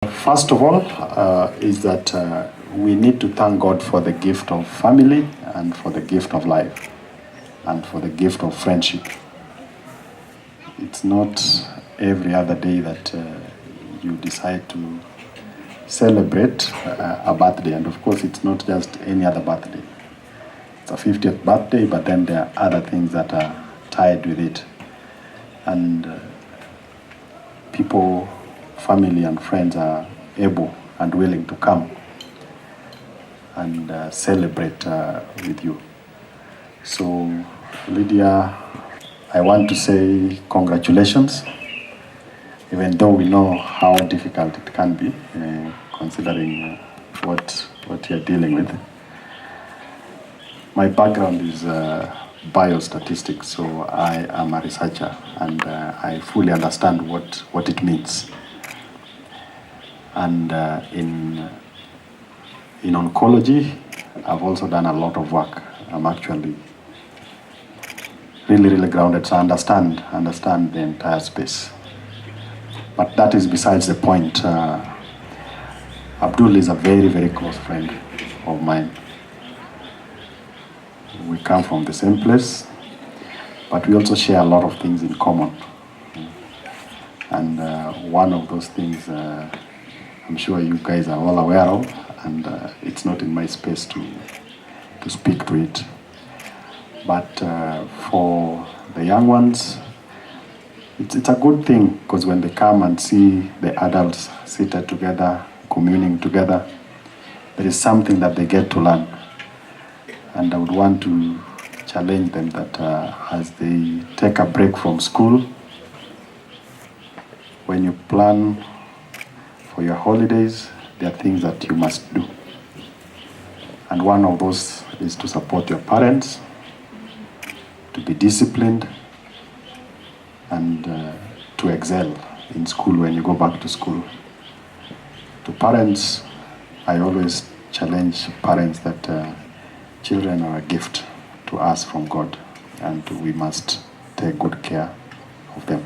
First of all, is that we need to thank God for the gift of family and for the gift of life and for the gift of friendship. It's not every other day that you decide to celebrate a birthday, and of course it's not just any other birthday. It's a 50th birthday, but then there are other things that are tied with it. And people, family and friends are able and willing to come and celebrate with you. So, Lydia, I want to say congratulations, even though we know how difficult it can be, considering what you're dealing with. My background is biostatistics, so I am a researcher, and I fully understand what it means. And in oncology, I've also done a lot of work. I'm actually really grounded, so I understand the entire space. But that is besides the point. Abdul is a very close friend of mine. We come from the same place, but we also share a lot of things in common. And one of those things I'm sure you guys are all aware of, and it's not in my space to speak to it. But for the young ones, it's a good thing, because when they come and see the adults seated together, communing together, there is something that they get to learn. And I would want to challenge them that as they take a break from school, when you plan for your holidays, there are things that you must do. And one of those is to support your parents, to be disciplined, and to excel in school when you go back to school. To parents, I always challenge parents that children are a gift to us from God, and we must take good care of them.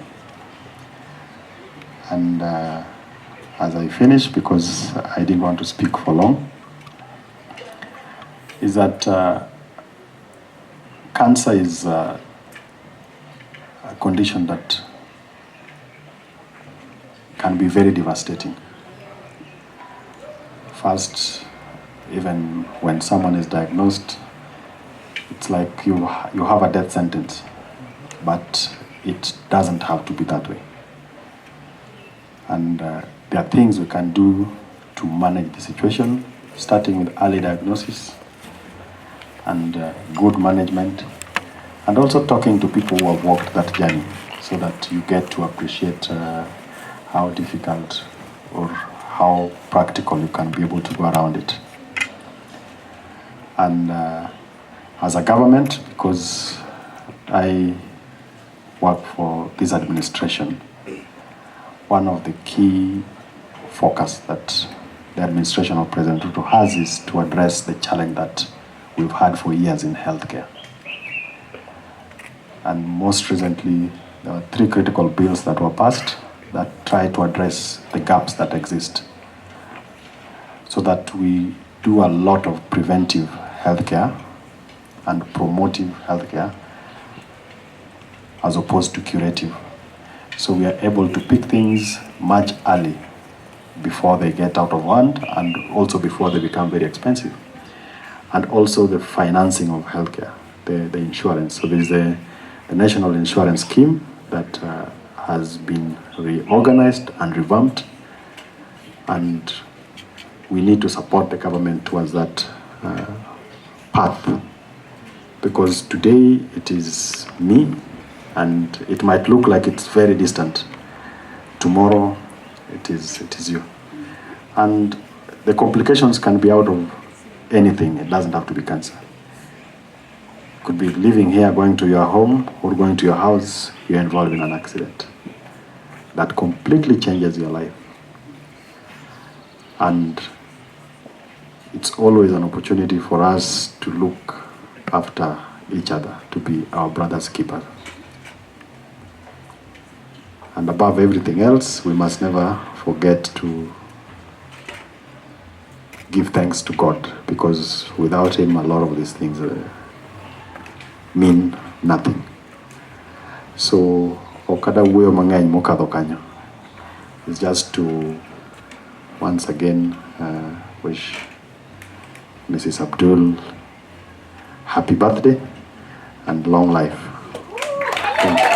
And as I finish, because I didn't want to speak for long, is that cancer is a condition that can be very devastating. First, even when someone is diagnosed, it's like you have a death sentence, but it doesn't have to be that way. And there are things we can do to manage the situation, starting with early diagnosis and good management, and also talking to people who have walked that journey, so that you get to appreciate how difficult or how practical you can be able to go around it. And as a government, because I work for this administration, one of the key focus that the administration of President Ruto has is to address the challenge that we've had for years in healthcare. And most recently, there were 3 critical bills that were passed that try to address the gaps that exist, so that we do a lot of preventive healthcare and promotive healthcare as opposed to curative. So we are able to pick things much early, before they get out of hand, and also before they become very expensive. And also the financing of healthcare, the insurance. So there is the National Insurance Scheme that has been reorganized and revamped, and we need to support the government towards that path, because today it is me, and it might look like it's very distant. Tomorrow it is you. And the complications can be out of anything. It doesn't have to be cancer. It could be living here, going to your home, or going to your house, you're involved in an accident that completely changes your life. And it's always an opportunity for us to look after each other, to be our brother's keeper. And above everything else, we must never forget to give thanks to God, because without him, a lot of these things mean nothing. So, okada wuoyo mang'eny mokadho kanyo. It's just to once again wish Mrs. Abdul happy birthday and long life. Thank you.